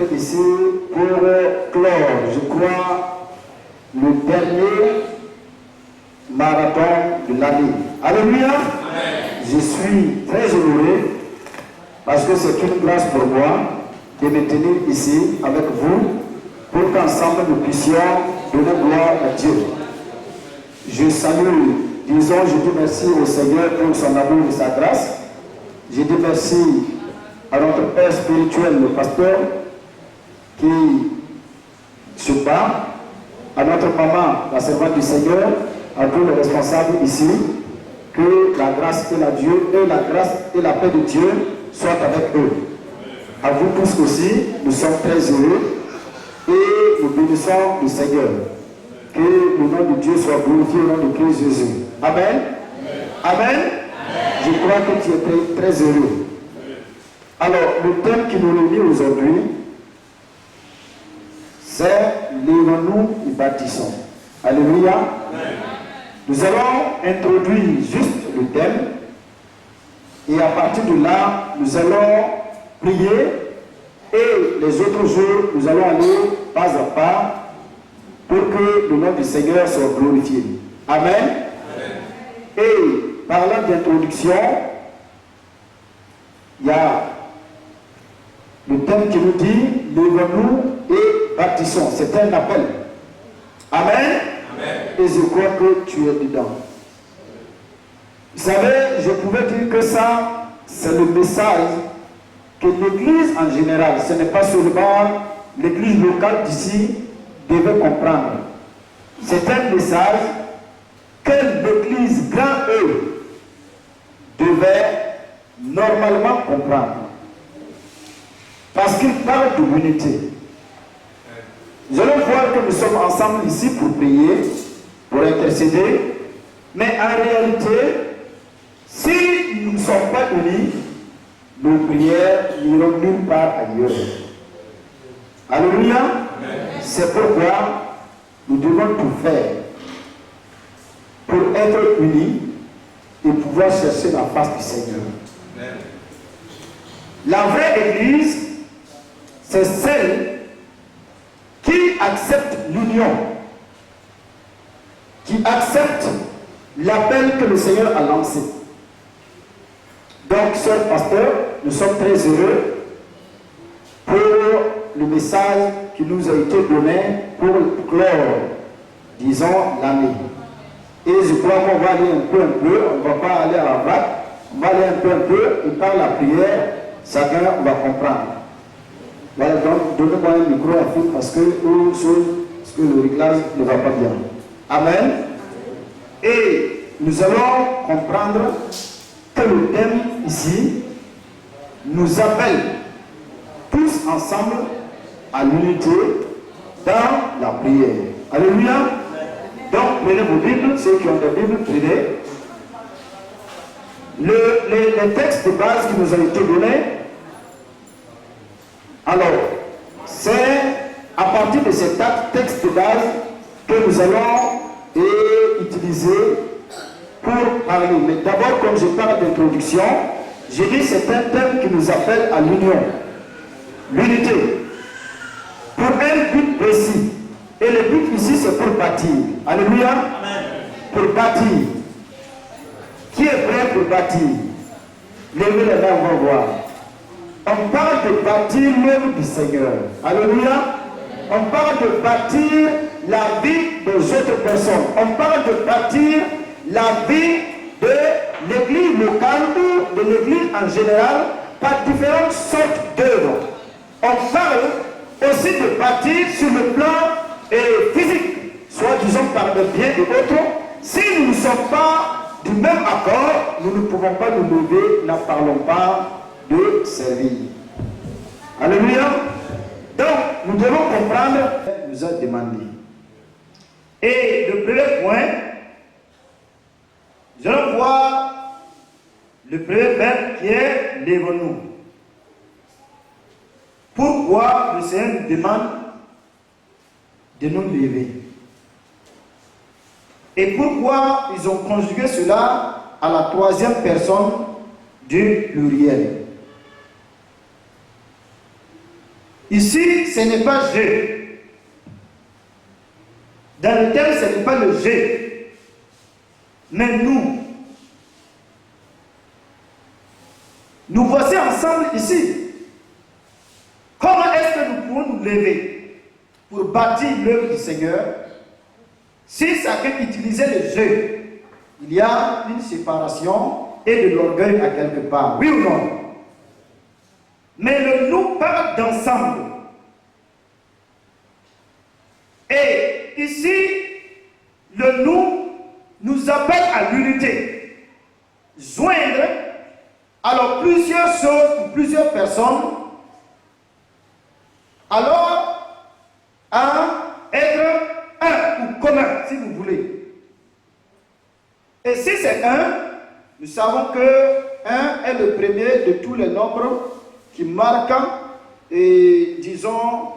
être ici pour clore, je crois, le dernier marathon de l'année. Alléluia. Je suis très heureux parce que c'est une grâce pour moi de me tenir ici avec vous pour qu'ensemble nous puissions donner gloire à Dieu. Je salue, disons, je dis merci au Seigneur pour son amour et sa grâce. Je dis merci à notre Père spirituel, le pasteur, qui se bat, à notre maman, la servante du Seigneur, à tous les responsables ici, que la grâce et la grâce et la paix de Dieu soient avec eux. À vous tous aussi, nous sommes très heureux et nous bénissons le Seigneur. Que le nom de Dieu soit glorifié au nom de Christ Jésus. Amen. Amen. Je crois que tu es très heureux. Alors, le thème qui nous réunit aujourd'hui, c'est lèvons-nous et bâtissons. Alléluia. Nous allons introduire juste le thème et à partir de là, nous allons prier et les autres jours, nous allons aller pas à pas pour que le nom du Seigneur soit glorifié. Amen. Et parlant d'introduction, il y a le thème qui nous dit lèvons-nous et bâtissons. C'est un appel. Amen. Et je crois que tu es dedans. Vous savez, je pouvais dire que ça, c'est le message que l'Église en général, ce n'est pas seulement l'Église locale d'ici, devait comprendre. C'est un message que l'Église grand E devait normalement comprendre. Parce qu'il parle de l'unité. Nous allons voir que nous sommes ensemble ici pour prier, pour intercéder, mais en réalité, si nous ne sommes pas unis, nos prières n'iront nulle part ailleurs. Alléluia. C'est pourquoi nous devons tout faire pour être unis et pouvoir chercher la face du Seigneur. La vraie Église, c'est celle qui accepte l'union, qui accepte l'appel que le Seigneur a lancé. Donc, sœur pasteur, nous sommes très heureux pour le message qui nous a été donné pour clore, disons, l'année. Et je crois qu'on va aller un peu, on ne va pas aller à la vague, on va aller un peu, et par la prière, chacun va comprendre. Voilà, donc, donnez-moi un micro à fil parce que le réglage ne va pas bien. Amen. Et nous allons comprendre que le thème ici nous appelle tous ensemble à l'unité dans la prière. Alléluia. Donc, prenez vos Bibles, ceux qui ont des Bibles, prenez. Les textes de base qui nous ont été donnés, alors, c'est à partir de ces textes de base que nous allons utiliser pour parler. Mais d'abord, comme je parle d'introduction, j'ai dit c'est un thème qui nous appelle à l'union, l'unité, pour un but précis. Et le but ici, c'est pour bâtir. Alléluia. Amen. Pour bâtir. Qui est prêt pour bâtir? Levez les mains, on va voir. On parle de bâtir l'œuvre du Seigneur. Alléluia. On parle de bâtir la vie des autres personnes. On parle de bâtir la vie de l'église locale ou de l'église en général par différentes sortes d'œuvres. On parle aussi de bâtir sur le plan physique, soit disons par le bien de l'autre. Si nous ne sommes pas du même accord, nous ne pouvons pas nous lever, n'en parlons pas de servir. Alléluia. Donc, nous devons comprendre ce qu'il nous a demandé. Et le premier point, nous allons voir le premier verbe qui est lèvons-nous. Pourquoi le Seigneur nous demande de nous lever? Et pourquoi ils ont conjugué cela à la troisième personne du pluriel? Ici, ce n'est pas je. Dans le terme, ce n'est pas le je. Mais nous. Nous voici ensemble ici. Comment est-ce que nous pouvons nous lever pour bâtir l'œuvre du Seigneur si chacun utilisait le je? Il y a une séparation et de l'orgueil à quelque part. Oui ou non? Mais le nous parle d'ensemble. Et ici, le nous appelle à l'unité. Joindre, alors plusieurs choses ou plusieurs personnes, alors à être un ou commun, si vous voulez. Et si c'est un, nous savons que un est le premier de tous les nombres qui marquent, et disons,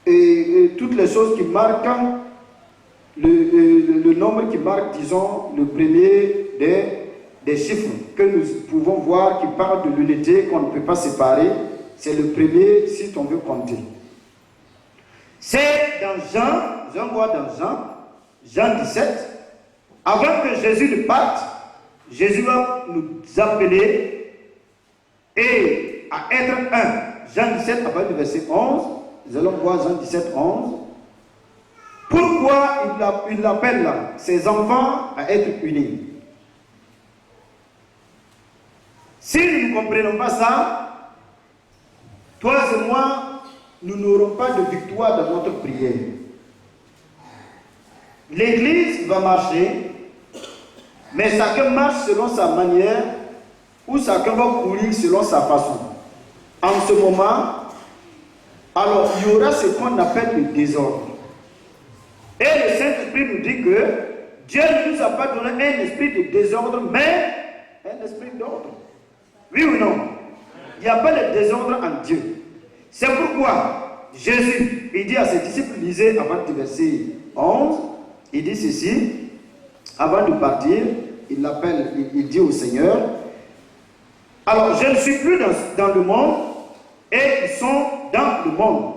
et toutes les choses qui marquent, le nombre qui marque, disons, le premier des chiffres que nous pouvons voir qui parlent de l'unité qu'on ne peut pas séparer, c'est le premier si on veut compter. C'est dans Jean vois dans Jean 17, avant que Jésus ne parte, Jésus va nous appeler et à être un. Jean 17, à partir du verset 11, nous allons voir Jean 17, 11. Pourquoi il appelle ses enfants à être unis? Si nous ne comprenons pas ça, toi et moi, nous n'aurons pas de victoire dans notre prière. L'Église va marcher, mais chacun marche selon sa manière ou chacun va courir selon sa façon. En ce moment, alors il y aura ce qu'on appelle le désordre. Et le Saint-Esprit nous dit que Dieu ne nous a pas donné un esprit de désordre, mais un esprit d'ordre. Oui ou non? Il n'y a pas de désordre en Dieu. C'est pourquoi Jésus, il dit à ses disciples, lisez avant du verset 11, il dit ceci, avant de partir, il dit au Seigneur, alors je ne suis plus dans le monde, et ils sont dans le monde.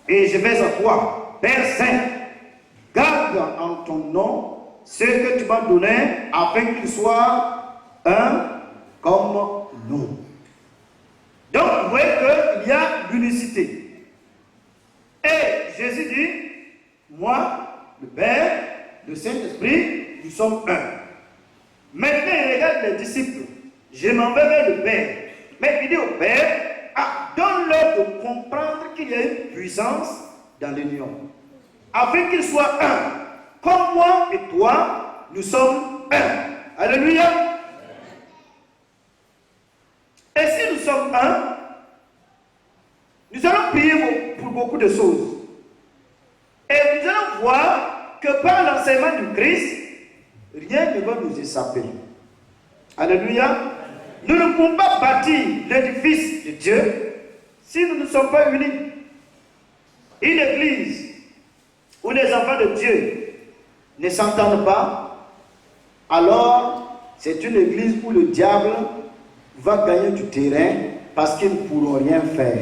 Et je vais à toi, Père Saint, garde en ton nom ce que tu m'as donné, afin qu'ils soient un comme nous. Donc, vous voyez qu'il y a l'unicité. Et Jésus dit, moi, le Père, le Saint-Esprit, nous sommes un. Maintenant, il regarde les disciples. Je m'en vais vers le Père. Mais il dit au Père, donne-leur de comprendre qu'il y a une puissance dans l'union. Afin qu'ils soient un. Comme moi et toi, nous sommes un. Alléluia. Et si nous sommes un, nous allons prier pour beaucoup de choses. Et nous allons voir que par l'enseignement du Christ, rien ne va nous échapper. Alléluia. Nous ne pouvons pas bâtir l'édifice de Dieu si nous ne sommes pas unis. Une église où les enfants de Dieu ne s'entendent pas, alors c'est une église où le diable va gagner du terrain parce qu'ils ne pourront rien faire.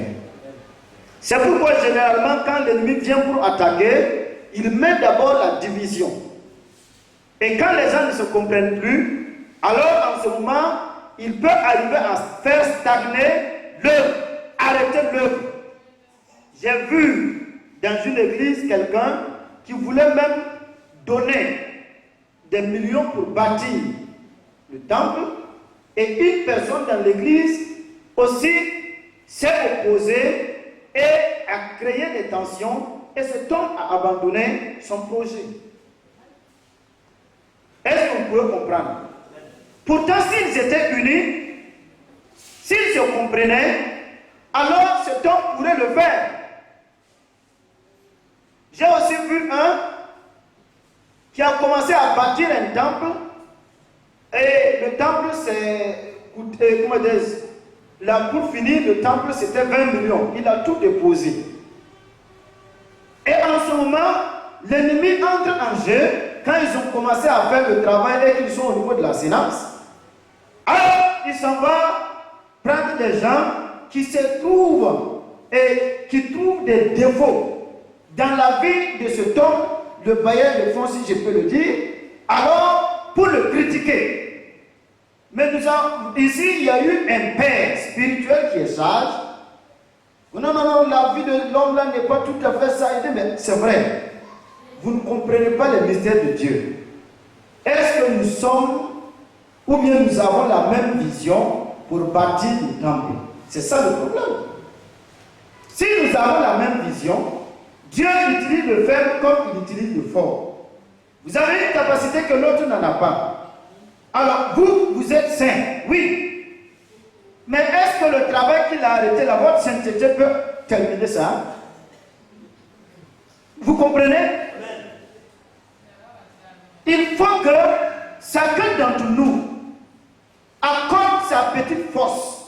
C'est pourquoi généralement quand l'ennemi vient pour attaquer, il met d'abord la division. Et quand les gens ne se comprennent plus, alors en ce moment, il peut arriver à faire stagner l'œuvre, arrêter l'œuvre. J'ai vu dans une église quelqu'un qui voulait même donner des millions pour bâtir le temple, et une personne dans l'église aussi s'est opposée et a créé des tensions, et cet homme a abandonné son projet. Est-ce qu'on peut comprendre? Pourtant, s'ils étaient unis, s'ils se comprenaient, alors cet homme pourrait le faire. J'ai aussi vu un qui a commencé à bâtir un temple, et le temple c'est, comment dire, là, pour finir, le temple c'était 20 millions. Il a tout déposé. Et en ce moment, l'ennemi entre en jeu quand ils ont commencé à faire le travail et qu'ils sont au niveau de la séance. Alors, il s'en va prendre des gens qui se trouvent et qui trouve des défauts dans la vie de cet homme, le bailleur de fonds, si je peux le dire, alors pour le critiquer. Mais ici, il y a eu un père spirituel qui est sage. Non, la vie de l'homme là n'est pas tout à fait ça. Mais c'est vrai, vous ne comprenez pas les mystères de Dieu. Est-ce que nous sommes, ou bien nous avons la même vision pour bâtir le temple? C'est ça le problème. Si nous avons la même vision, Dieu utilise le faible comme il utilise le fort. Vous avez une capacité que l'autre n'en a pas. Alors, vous êtes saint, oui. Mais est-ce que le travail qu'il a arrêté, votre sainteté peut terminer ça? Vous comprenez? Il faut que chacun d'entre nous accorde sa petite force,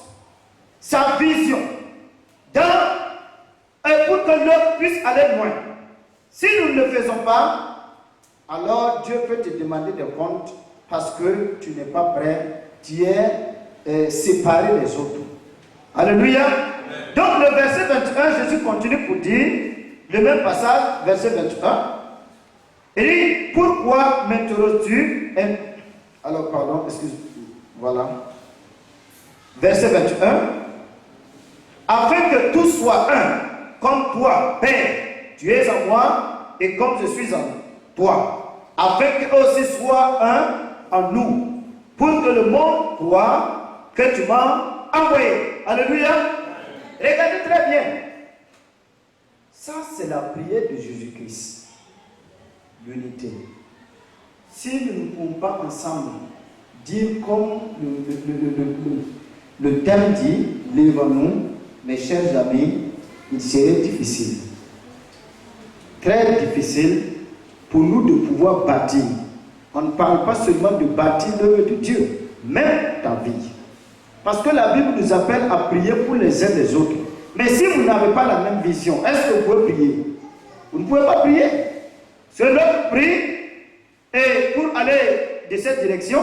sa vision, pour que l'autre puisse aller loin. Si nous ne le faisons pas, alors Dieu peut te demander des comptes parce que tu n'es pas prêt, tu es séparé des autres. Alléluia. Donc le verset 21, Jésus continue pour dire, le même passage, verset 21, il dit, pourquoi m'interroges-tu? Alors pardon, excuse-moi, voilà. Verset 21, afin que tous soient un, comme toi, Père, tu es en moi, et comme je suis en toi, afin qu'eux aussi soient un en nous, pour que le monde croit que tu m'as envoyé. Alléluia. Regardez très bien. Ça, c'est la prière de Jésus-Christ. L'unité. Si nous ne pouvons pas ensemble dire comme le thème dit, lève-nous, mes chers amis, il serait difficile. Très difficile pour nous de pouvoir bâtir. On ne parle pas seulement de bâtir l'œuvre de Dieu, même ta vie. Parce que la Bible nous appelle à prier pour les uns des autres. Mais si vous n'avez pas la même vision, est-ce que vous pouvez prier? Vous ne pouvez pas prier. C'est l'autre prie et pour aller de cette direction,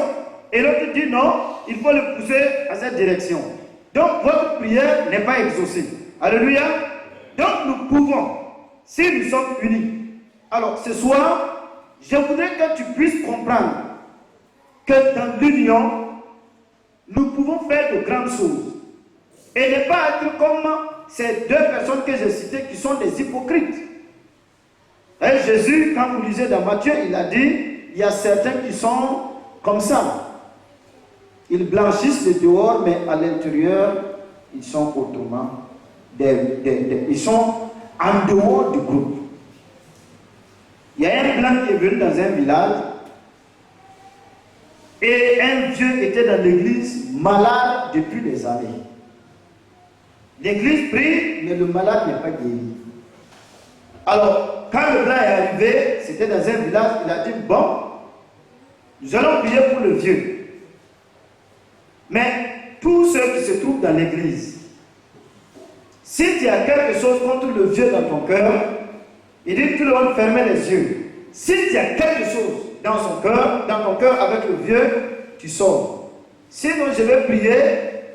et l'autre dit non, il faut le pousser à cette direction. Donc votre prière n'est pas exaucée. Alléluia. Donc nous pouvons, si nous sommes unis. Alors ce soir, je voudrais que tu puisses comprendre que dans l'union, nous pouvons faire de grandes choses. Et ne pas être comme ces deux personnes que j'ai citées qui sont des hypocrites. Et Jésus, quand vous lisez dans Matthieu, il a dit, il y a certains qui sont comme ça. Ils blanchissent le dehors, mais à l'intérieur, ils sont autrement. Ils sont en dehors du groupe. Il y a un blanc qui est venu dans un village et un vieux était dans l'église malade depuis des années. L'église prie, mais le malade n'est pas guéri. Alors, quand le blanc est arrivé, c'était dans un village, il a dit, bon, nous allons prier pour le vieux. Mais tous ceux qui se trouvent dans l'église, si tu as quelque chose contre le vieux dans ton cœur, il dit tout le monde fermer les yeux. Si tu as quelque chose dans son cœur, dans ton cœur avec le vieux, tu sors. Sinon je vais prier,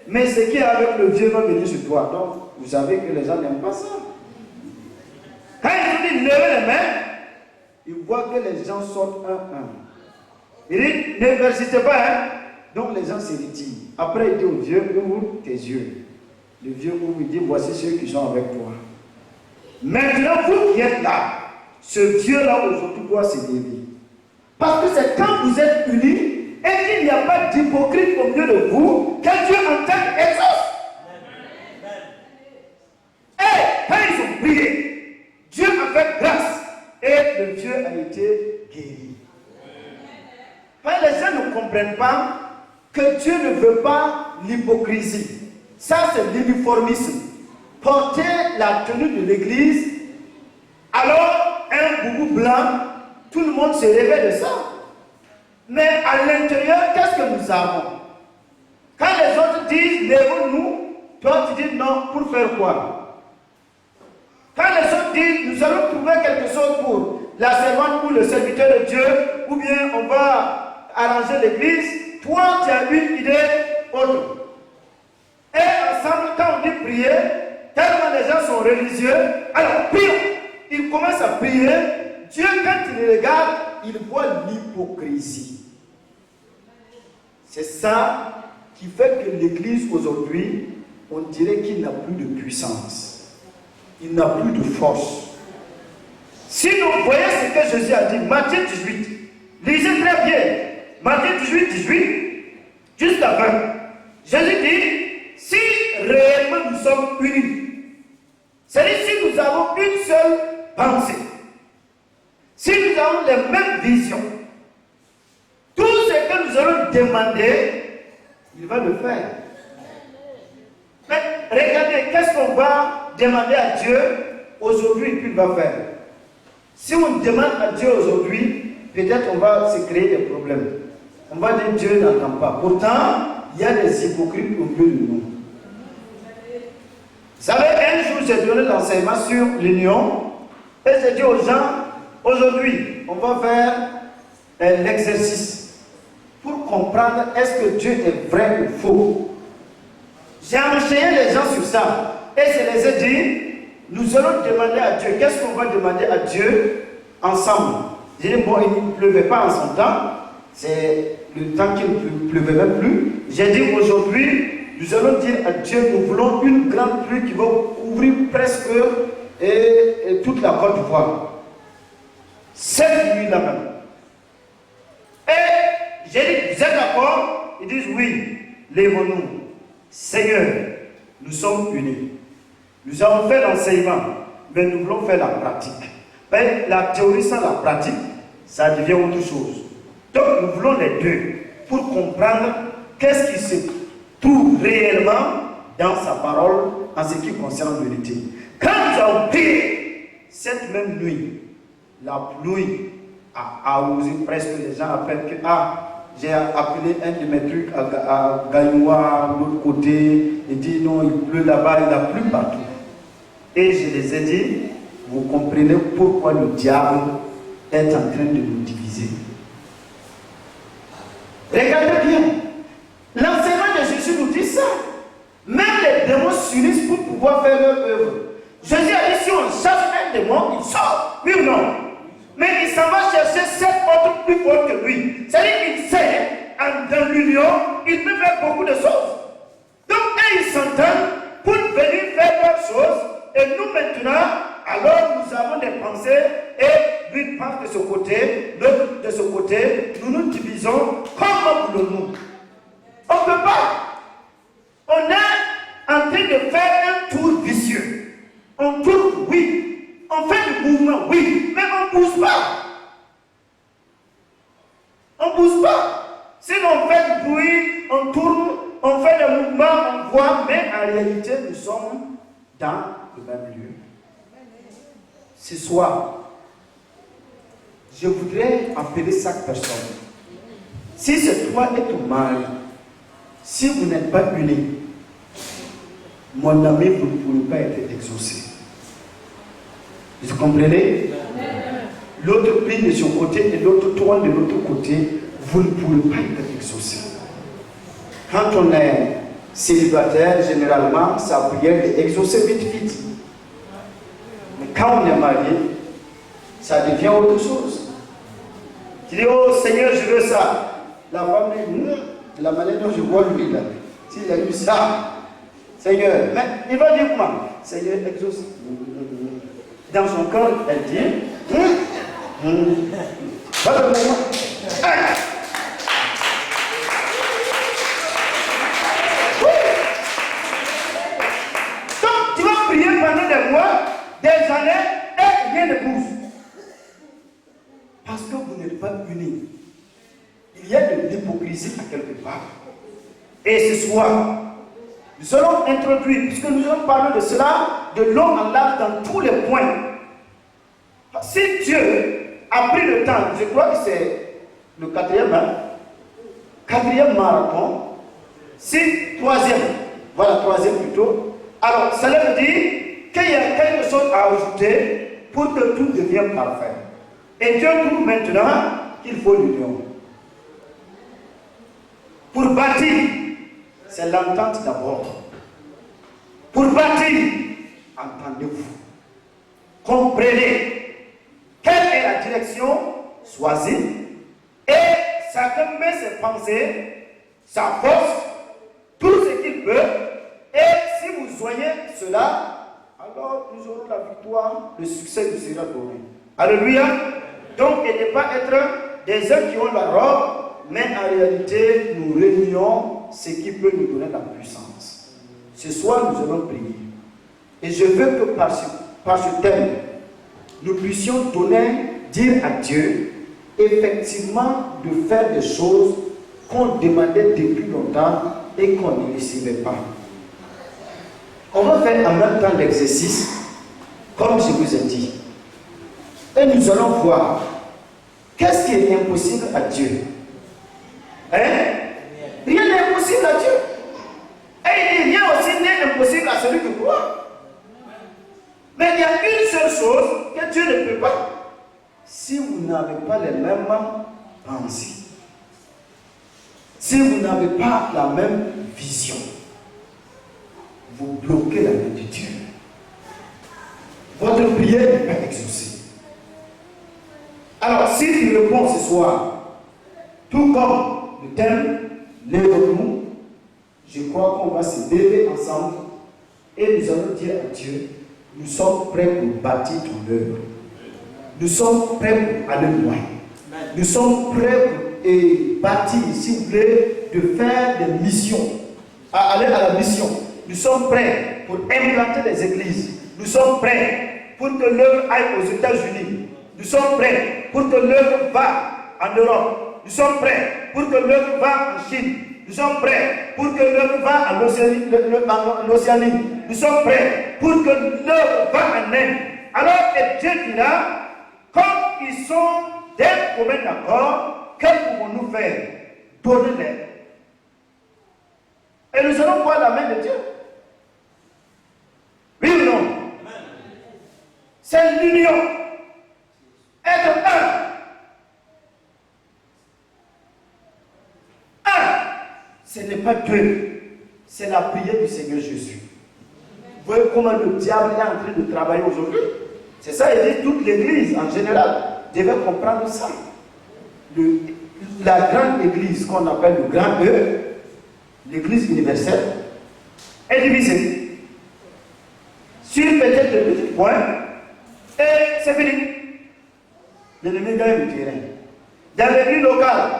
mais ce qui est avec le vieux va venir sur toi. Donc vous savez que les gens n'aiment pas ça. Quand ils disent levez les mains, ils voient que les gens sortent un. Il dit ne persistez pas, hein. Donc les gens se retirent. Après il dit au vieux, ouvre tes yeux. Le vieux ouvre, il dit voici ceux qui sont avec toi. Maintenant, vous qui êtes là, ce Dieu-là aujourd'hui doit se lever. Parce que c'est quand vous êtes unis et qu'il n'y a pas d'hypocrite au milieu de vous, que Dieu entend et exauce. Et quand ils ont prié, Dieu a fait grâce et le vieux a été guéri. Quand les gens ne comprennent pas que Dieu ne veut pas l'hypocrisie. Ça, c'est l'uniformisme. Porter la tenue de l'église, alors un boubou blanc, tout le monde se réveille de ça. Mais à l'intérieur, qu'est-ce que nous avons? Quand les autres disent lève-nous, toi tu dis non, pour faire quoi? Quand les autres disent nous allons trouver quelque chose pour la servante ou le serviteur de Dieu, ou bien on va arranger l'église, toi tu as une idée autre. Et ensemble, quand on dit prier, tellement les gens sont religieux, alors pire, ils commencent à prier. Dieu, quand il regarde, il voit l'hypocrisie. C'est ça qui fait que l'Église aujourd'hui, on dirait qu'il n'a plus de puissance. Il n'a plus de force. Si vous voyez ce que Jésus a dit, Matthieu 18, lisez très bien. Matthieu 18, juste avant. Jésus dit, si réellement nous sommes unis, c'est-à-dire si nous avons une seule pensée, si nous avons les mêmes visions, tout ce que nous allons demander, il va le faire. Mais regardez, qu'est-ce qu'on va demander à Dieu aujourd'hui qu'il va faire? Si on demande à Dieu aujourd'hui, peut-être on va se créer des problèmes. On va dire Dieu n'entend pas. Pourtant, il y a des hypocrites au milieu de nous. Vous savez, un jour, j'ai donné l'enseignement sur l'union et j'ai dit aux gens, aujourd'hui, on va faire l'exercice pour comprendre est-ce que Dieu est vrai ou faux. J'ai enchaîné les gens sur ça et je les ai dit, nous allons demander à Dieu, qu'est-ce qu'on va demander à Dieu ensemble? J'ai dit, bon, il ne pleuvait pas en son temps, c'est le temps qu'il ne pleuvait même plus. J'ai dit, aujourd'hui, nous allons dire à Dieu, nous voulons une grande pluie qui va couvrir presque toute la Côte d'Ivoire. Cette nuit-là même. Et j'ai dit, vous êtes d'accord? Ils disent, oui, lèvons-nous. Seigneur, nous sommes unis. Nous avons fait l'enseignement, mais nous voulons faire la pratique. Mais la théorie sans la pratique, ça devient autre chose. Donc nous voulons les deux pour comprendre qu'est-ce qui se trouve réellement dans sa parole en ce qui concerne l'unité. Quand nous avons prié cette même nuit, la pluie a arrosé presque, les gens appellent que j'ai appelé un de mes trucs à Gaïoua, de l'autre côté, et dit non, il pleut là-bas, il a plu partout. Et je les ai dit, vous comprenez pourquoi le diable est en train de nous diviser. Regardez bien, l'enseignement de Jésus nous dit ça. Même les démons s'unissent pour pouvoir faire leur œuvre. Jésus a dit, si on chasse un démon, il sort, oui ou non? Mais il s'en va chercher 7 autres plus forts que lui. C'est-à-dire qu'il sait, dans l'union, il peut faire beaucoup de choses. Donc, ils s'entendent pour venir faire d'autres choses. Et nous maintenant, alors nous avons des pensées et lui part de ce côté, l'autre de ce côté, nous nous divisons comme voulons-nous. On ne peut pas. On est en train de faire un tour vicieux. On tourne, oui. On fait du mouvement, oui. Mais on ne bouge pas. On ne bouge pas. Si on fait du bruit, on tourne, on fait des mouvements, on voit, mais en réalité, nous sommes dans le même lieu. Ce soir, je voudrais appeler chaque personne. Si c'est toi et ton mari, si vous n'êtes pas unis, mon ami, vous ne pouvez pas être exaucé. Vous comprenez? L'autre prie de son côté et l'autre tourne de l'autre côté, vous ne pouvez pas être exaucé. Quand on est célibataire, généralement, sa prière est exaucée vite. Mais quand on est marié, ça devient autre chose. Tu dis, oh Seigneur, je veux ça. La femme dit, la manière dont je vois lui là, s'il a eu ça, Seigneur, mais il va dire comment? Seigneur, exauce. Dans son cœur, elle dit, pas de moment. Donc, tu vas prier pendant des mois, des années, et rien ne bouge. Parce que vous n'êtes pas unis. Il y a de l'hypocrisie à quelque part. Et ce soir, nous allons introduire, puisque nous allons parler de cela, de long en large dans tous les points. Si Dieu a pris le temps, je crois que c'est le quatrième marathon, si troisième, voilà, troisième plutôt, alors cela veut dire qu'il y a quelque chose à ajouter pour que tout devienne parfait. Et Dieu trouve maintenant qu'il faut l'union. Pour bâtir, c'est l'entente d'abord. Pour bâtir, entendez-vous. Comprenez quelle est la direction choisie et chacun met ses pensées, sa force, tout ce qu'il peut. Et si vous joignez cela, alors nous aurons la victoire, le succès nous sera donné. Alléluia. Donc, il ne pas être des gens qui ont la robe, mais en réalité, nous réunions ce qui peut nous donner la puissance. Ce soir, nous allons prier. Et je veux que par ce thème, nous puissions dire à Dieu, effectivement, de faire des choses qu'on demandait depuis longtemps et qu'on ne recevait pas. On va faire en même temps l'exercice, comme je vous ai dit. Et nous allons voir qu'est-ce qui est impossible à Dieu. Hein? Rien n'est impossible à Dieu. Et il dit rien aussi n'est impossible à celui qui croit. Mais il y a une seule chose que Dieu ne peut pas. Si vous n'avez pas les mêmes pensées, si vous n'avez pas la même vision, vous bloquez la main de Dieu. Votre prière n'est pas exaucée. Alors, si tu réponds ce soir, tout comme le thème, lève-nous, je crois qu'on va se lever ensemble et nous allons dire à Dieu, nous sommes prêts pour bâtir ton œuvre. Nous sommes prêts pour aller loin. Nous sommes prêts pour bâtir, si vous voulez, de faire des missions, à aller à la mission. Nous sommes prêts pour implanter des églises. Nous sommes prêts pour que l'œuvre aille aux États-Unis. Nous sommes prêts pour que l'œuvre va en Europe. Nous sommes prêts pour que l'œuvre va en Chine. Nous sommes prêts pour que l'œuvre va en Océanie. Nous sommes prêts pour que l'œuvre va en Inde. Alors que Dieu dira, comme ils sont d'un commun accord, que pouvons-nous faire? Donnez-les. Et nous allons voir la main de Dieu. Oui ou non? C'est l'union. Être un. Ce n'est pas deux. C'est la prière du Seigneur Jésus. Vous voyez comment le diable est en train de travailler aujourd'hui? C'est ça, il dit, toute l'église en général devait comprendre ça. La grande église qu'on appelle le grand E, l'église universelle, est divisée sur peut-être de petits points et c'est fini. L'ennemi gagne le terrain. Dans l'église locale,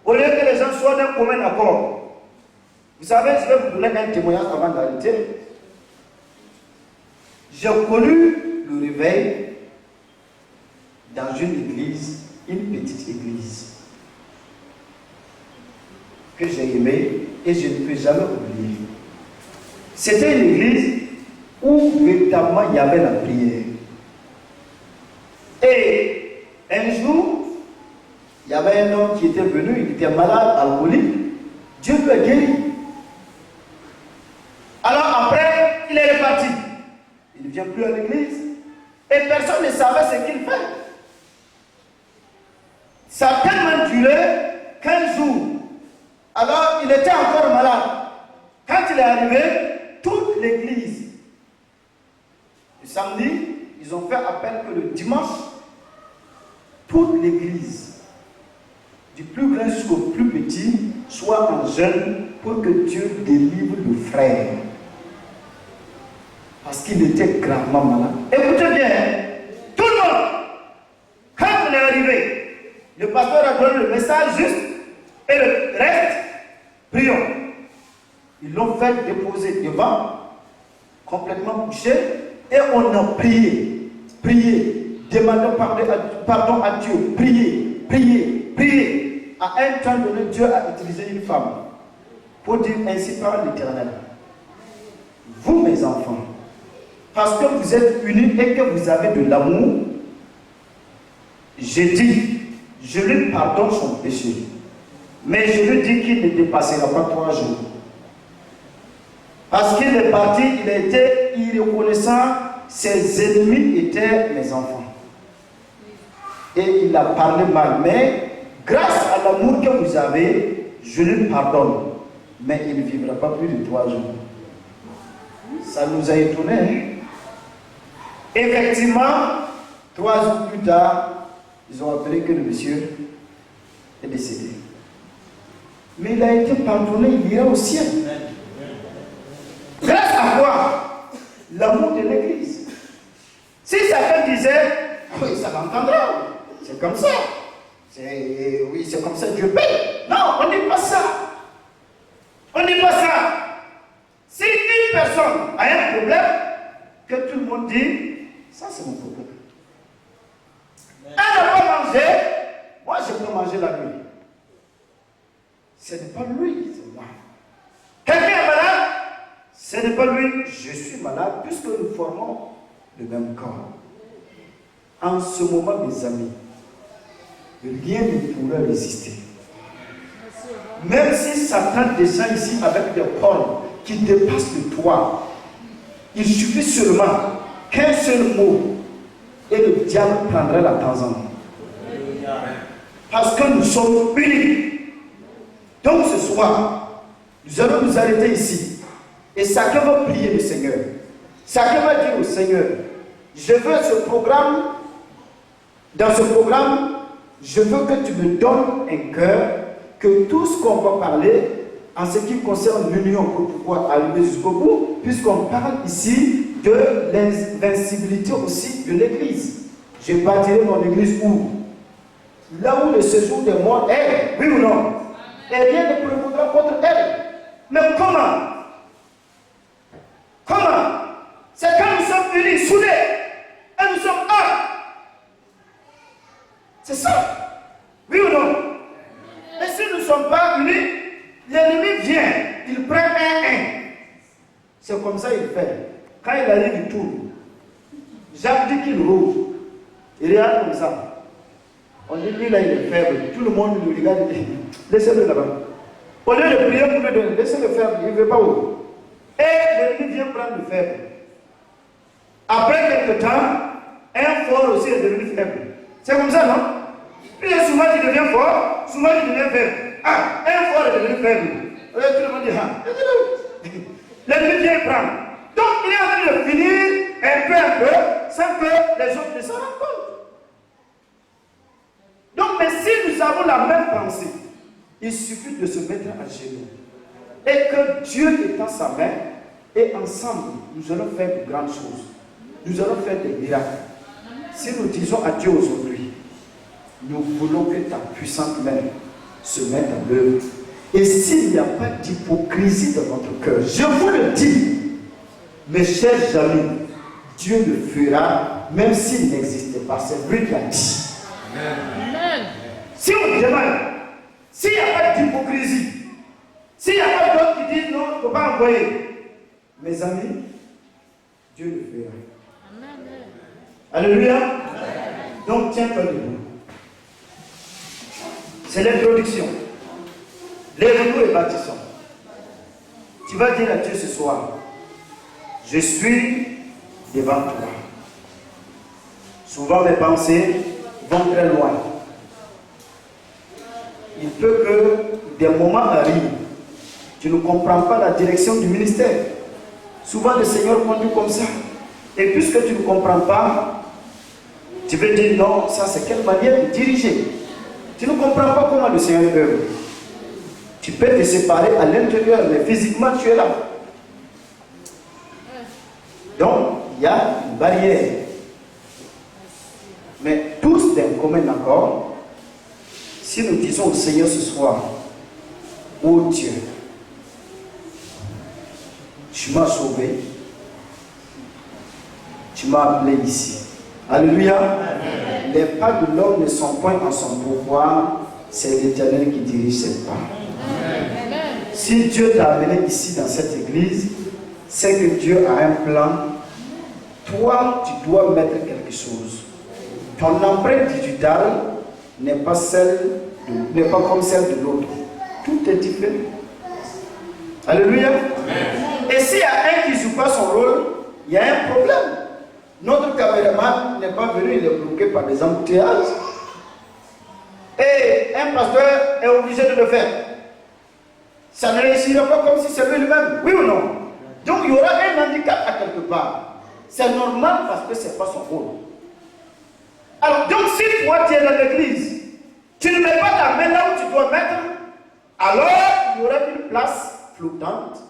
au lieu que les gens soient d'un commun accord, vous savez, je vais vous donner un témoignage avant d'arrêter. J'ai connu le réveil dans une église, une petite église, que j'ai aimée et je ne peux jamais oublier. C'était une église où véritablement il y avait la prière. Et un jour, il y avait un homme qui était venu, il était malade, alcoolique. Dieu lui a guéri. Alors après, il est reparti. Il ne vient plus à l'église. Et personne ne savait ce qu'il fait. Ça a tellement duré qu'un jour, alors il était encore malade. Quand il est arrivé, toute l'église, le samedi, ils ont fait appel que le dimanche, toute l'église, du plus grand jusqu'au plus petit, soit en jeûne pour que Dieu délivre le frère. Parce qu'il était gravement malade. Écoutez bien, tout le monde, quand on est arrivé, le pasteur a donné le message juste et le reste, prions. Ils l'ont fait déposer devant, complètement couché, et on a prié, demandant pardon à Dieu, prié. À un temps donné, Dieu a utilisé une femme pour dire ainsi par l'Éternel. Vous, mes enfants, parce que vous êtes unis et que vous avez de l'amour, j'ai dit, je lui pardonne son péché. Mais je lui dis qu'il ne dépassera pas 3 jours. Parce qu'il est parti, il a été irreconnaissant, ses ennemis étaient mes enfants. Et il a parlé mal, mais grâce à l'amour que vous avez, je lui pardonne. Mais il ne vivra pas plus de 3 jours. Ça nous a étonnés. Hein? Effectivement, 3 jours plus tard, ils ont appelé que le monsieur est décédé. Mais il a été pardonné, il ira au ciel. Grâce à quoi? L'amour de l'Église. Si quelqu'un disait, oui, ça l'entendra, c'est comme ça. Oui, c'est comme ça, Dieu paye. Non, on n'est pas ça. On n'est pas ça. Si une personne a un problème, que tout le monde dit, ça c'est mon problème. Elle n'a pas mangé, moi je peux manger la nuit. Ce n'est pas lui, c'est moi. Quelqu'un est malade, ce n'est pas lui, je suis malade, puisque nous formons le même corps. En ce moment, mes amis, rien ne pourrait résister. Même si Satan descend ici avec des cornes qui dépassent le toit, il suffit seulement qu'un seul mot et le diable prendra la temps en nous. Parce que nous sommes unis. Donc ce soir, nous allons nous arrêter ici. Et chacun va prier le Seigneur. Chacun va dire au Seigneur, je veux ce programme. Dans ce programme, je veux que tu me donnes un cœur, que tout ce qu'on va parler, en ce qui concerne l'union pour pouvoir arriver jusqu'au bout, puisqu'on parle ici de l'invincibilité aussi de l'Église. Je bâtirai mon Église où? Là où le séjour des morts est, oui ou non? Et rien ne prévaudra contre elle. Mais comment? Comment? C'est quand nous sommes unis, soudés, et nous sommes un. C'est ça. Oui ou non? Et si nous ne sommes pas unis, l'ennemi vient, il prend un. C'est comme ça qu'il fait. Quand il arrive, il tourne. Jacques dit qu'il roule. Il regarde comme ça. On dit lui là, il est faible. Tout le monde le regarde et dit, laissez-le là-bas. Au lieu de prier pour le donner, laissez-le faible, il ne veut pas où. Et l'ennemi vient prendre le faible. Après quelque temps, un fort aussi est devenu faible. C'est comme ça, non? Puis souvent il devient fort, souvent il devient faible. Ah, un fort est devenu faible. Tout le monde dit, ah, l'ennemi vient prendre. Donc il est en train de finir un peu, sans que les autres ne s'en rendent compte. Donc, mais si nous avons la même pensée, il suffit de se mettre à genoux. Et que Dieu étend sa main, et ensemble, nous allons faire de grandes choses. Nous allons faire des miracles. Si nous disons à Dieu aujourd'hui, nous voulons que ta puissante main se mette en œuvre. Et s'il n'y a pas d'hypocrisie dans notre cœur, je vous le dis, mes chers amis, Dieu le fera, même s'il n'existait pas. C'est lui qui a dit. Amen. Si on demande, s'il n'y a pas d'hypocrisie, s'il n'y a pas d'autres qui disent non, il ne faut pas envoyer, mes amis, Dieu le fera. Amen. Alléluia. Amen. Donc tiens-toi debout. C'est l'introduction. Lève-nous et bâtissons. Tu vas dire à Dieu ce soir, je suis devant toi. Souvent mes pensées vont très loin. Il peut que des moments arrivent, tu ne comprends pas la direction du ministère. Souvent le Seigneur conduit comme ça. Et puisque tu ne comprends pas, tu veux dire non, ça c'est quelle manière de diriger. Tu ne comprends pas comment le Seigneur œuvre. Tu peux te séparer à l'intérieur, mais physiquement tu es là. Donc, il y a une barrière. Mais tous d'un commun accord, si nous disons au Seigneur ce soir, ô Dieu, tu m'as sauvé, tu m'as appelé ici. Alléluia. Amen. Les pas de l'homme ne sont point en son pouvoir, c'est l'Éternel qui dirige ses pas. Amen. Si Dieu t'a amené ici dans cette église, c'est que Dieu a un plan. Toi, tu dois mettre quelque chose. Ton empreinte digitale n'est pas comme celle de l'autre. Tout est différent. Alléluia. Amen. Et s'il y a un qui ne joue pas son rôle, il y a un problème. Notre caméraman n'est pas venu, il est bloqué par des embouteillages. Et un pasteur est obligé de le faire. Ça ne réussira pas comme si c'est lui-même. Oui ou non? Donc il y aura un handicap à quelque part. C'est normal parce que ce n'est pas son rôle. Alors, donc, si toi, tu es dans l'église, tu ne mets pas ta main là où tu dois mettre, alors il y aurait une place flottante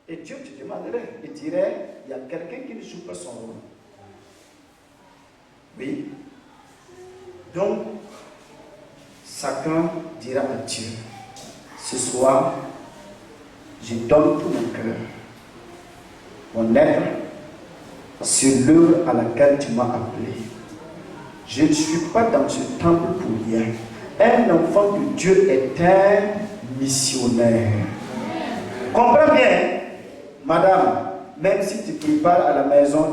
et Dieu te demanderait et dirait, il y a quelqu'un qui ne joue pas son rôle. Oui. Donc, chacun dira à Dieu, ce soir, je donne tout mon cœur, mon être, sur l'œuvre à laquelle tu m'as appelé. Je ne suis pas dans ce temple pour rien. Un enfant de Dieu est un missionnaire. Comprends bien, madame, même si tu prépares à la maison,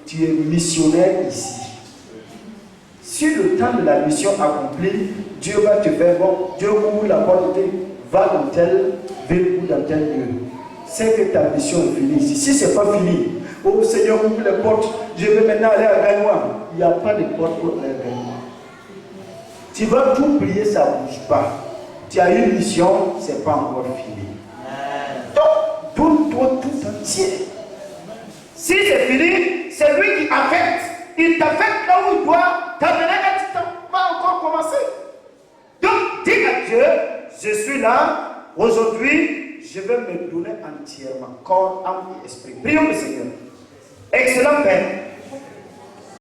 tu es missionnaire ici. Si le temps de la mission accompli, Dieu va te faire, bon, Dieu ouvre la porte et va dans telle ville ou dans tel lieu. C'est que ta mission est finie ici. Si ce n'est pas fini, oh Seigneur, ouvre les portes, je vais maintenant aller à Gagnois. Il n'y a pas de porte pour aller à Gagnois. Tu vas tout prier, ça ne bouge pas. Tu as une mission, ce n'est pas encore fini. Donc, donne-toi tout entier. Si c'est fini, c'est lui qui affecte. Il t'affecte là où il doit t'amener quand tu n'as pas encore commencé. Donc, dis à Dieu, je suis là, aujourd'hui, je vais me donner entièrement, corps, âme et esprit. Prions le Seigneur. Excellent Père.